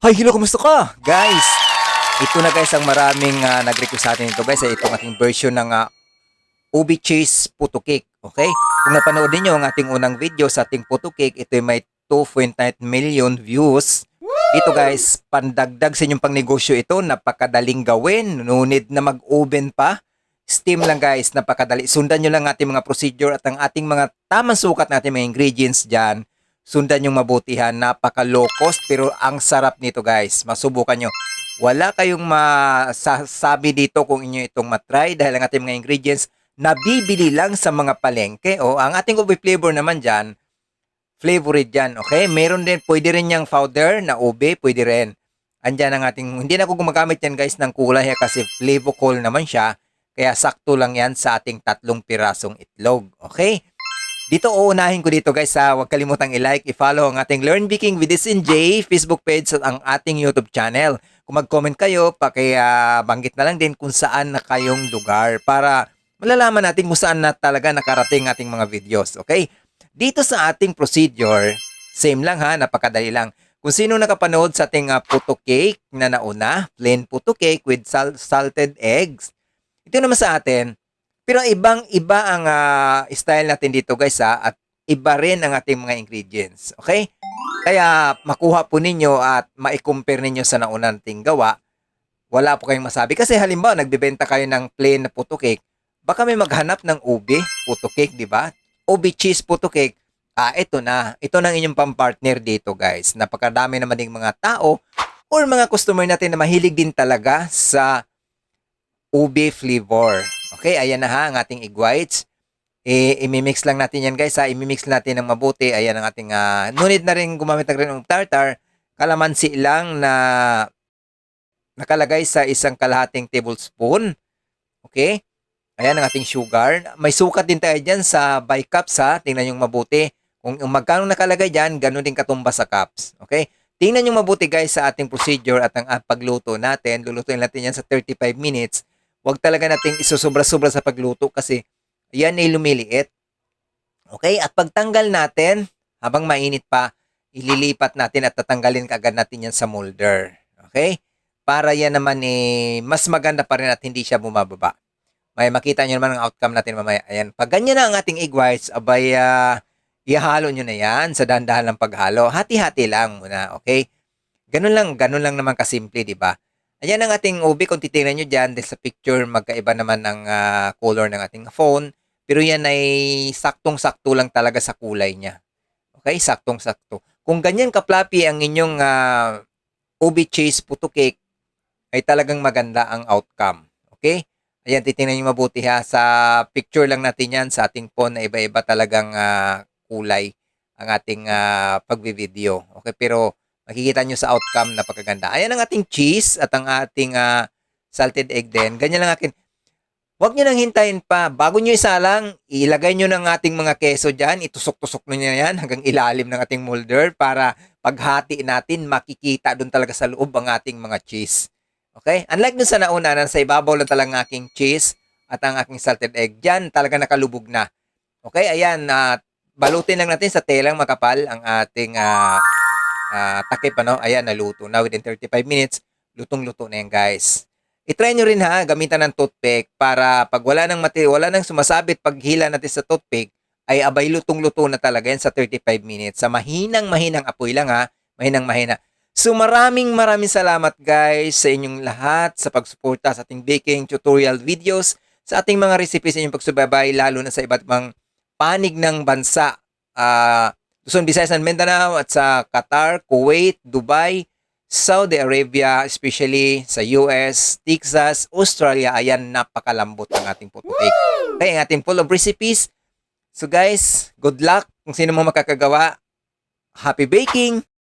Hi, hello, kumusta ka? Guys, ito na guys ang maraming nag-request sa atin ito guys. Itong ating version ng ubi cheese puto cake. Okay? Kung napanood niyo ang ating unang video sa ating puto cake, ito ay may 2.9 million views. Dito guys, pandagdag sa inyong pangnegosyo ito. Napakadaling gawin. No need na mag-oven pa. Steam lang guys, napakadali. Sundan nyo lang ating mga procedure at ang ating mga tamang sukat natin mga ingredients dyan. Sundan yung mabutihan, napaka low cost pero ang sarap nito guys. Masubukan nyo. Wala kayong masasabi dito kung inyo itong matry dahil ang ating mga ingredients nabibili lang sa mga palengke. O ang ating ube flavor naman dyan, flavored dyan. Okay? Meron din, pwede rin yung powder na ube, pwede rin. Andyan ang ating, hindi na ako gumagamit yan guys ng kulay kasi flavorful naman siya. Kaya sakto lang yan sa ating 3 pirasong itlog. Okay? Dito uunahin ko dito guys ha. Huwag kalimutang i-like, i-follow ang ating Learn Baking with SNJ Facebook page at ang ating YouTube channel. Kung mag-comment kayo, banggit na lang din kung saan na kayong lugar para malalaman natin kung saan na talaga nakarating ating mga videos. Okay? Dito sa ating procedure, same lang ha, napakadali lang. Kung sino nakapanood sa ating puto cake na nauna, plain puto cake with salted eggs, ito naman sa atin, pero ibang-iba ang style natin dito guys at iba rin ang ating mga ingredients. Okay? Kaya makuha po ninyo at ma-compare ninyo sa nauna nating gawa, wala po kayong masabi. Kasi halimbawa, nagbebenta kayo ng plain na puto cake, baka may maghanap ng ube puto cake, di ba? Ube cheese puto cake, ito na. Ito na ang inyong pampartner dito guys. Napakadami naman ding mga tao or mga customer natin na mahilig din talaga sa ube flavor. Okay, ayan na ha ang ating egg whites. I-mix lang natin yan guys ha. I-mix natin ng mabuti. Ayan ang ating, no need na rin gumamit ng ng tartar. Kalamansi lang na nakalagay sa 1/2 tablespoon. Okay, ayan ang ating sugar. May sukat din tayo dyan sa by cups ha. Tingnan yung mabuti. Kung magkano nakalagay dyan, ganun din katumba sa cups. Okay, tingnan yung mabuti guys sa ating procedure at ang pagluto natin. Lulutuin natin yan sa 35 minutes. Huwag talaga nating isusobra-sobra sa pagluto kasi yan ay lumiliit. Okay? At pagtanggal natin, habang mainit pa, ililipat natin at tatanggalin kaagad natin yan sa molder. Okay? Para yan naman mas maganda pa rin at hindi siya bumababa. May makita nyo naman ang outcome natin mamaya. Ayan. Pag ganyan na ang ating egg whites, abay, ihalo nyo na yan sa dahan-dahan ng paghalo. Hati-hati lang muna. Okay? Ganun lang naman kasimple, di ba? Ayan ang ating ube. Kung titingnan nyo dyan, dahil sa picture, magkaiba naman ang color ng ating phone. Pero yan ay saktong-sakto lang talaga sa kulay niya. Okay? Saktong-sakto. Kung ganyan ka-fluffy ang inyong ube cheese puto cake, ay talagang maganda ang outcome. Okay? Ayan, titingnan nyo mabuti ha. Sa picture lang natin yan, sa ating phone na iba-iba talagang kulay ang ating pagbi-video. Okay? Pero makikita nyo sa outcome, napakaganda. Ayan ang ating cheese at ang ating salted egg din. Ganyan lang akin. Huwag nyo nang hintayin pa. Bago nyo isalang, ilagay nyo ng ating mga keso dyan. Itusok-tusok nyo yan hanggang ilalim ng ating molder para paghati natin, makikita doon talaga sa loob ang ating mga cheese. Okay? Unlike dun sa nauna, sa ibabaw lang talaga ang aking cheese at ang aking salted egg. Dyan talaga nakalubog na. Okay? Ayan, balutin lang natin sa telang makapal ang ating takip, ayan, naluto na within 35 minutes, lutong-luto na yan guys. I-try nyo rin ha, gamitan ng toothpick para pag wala nang sumasabit pag hila natin sa toothpick, ay abay lutong-luto na talaga yan sa 35 minutes. Sa mahinang apoy lang ha, mahinang. So maraming salamat guys sa inyong lahat sa pagsuporta sa ating baking tutorial videos, sa ating mga recipes sa inyong pagsubaybay, lalo na sa iba't ibang panig ng bansa. Luzon, Visayas and Mindanao at sa Qatar, Kuwait, Dubai, Saudi Arabia, especially sa US, Texas, Australia. Ayan, napakalambot ang ating puto cake. Okay, ang ating full of recipes. So guys, good luck kung sino mo makakagawa. Happy baking!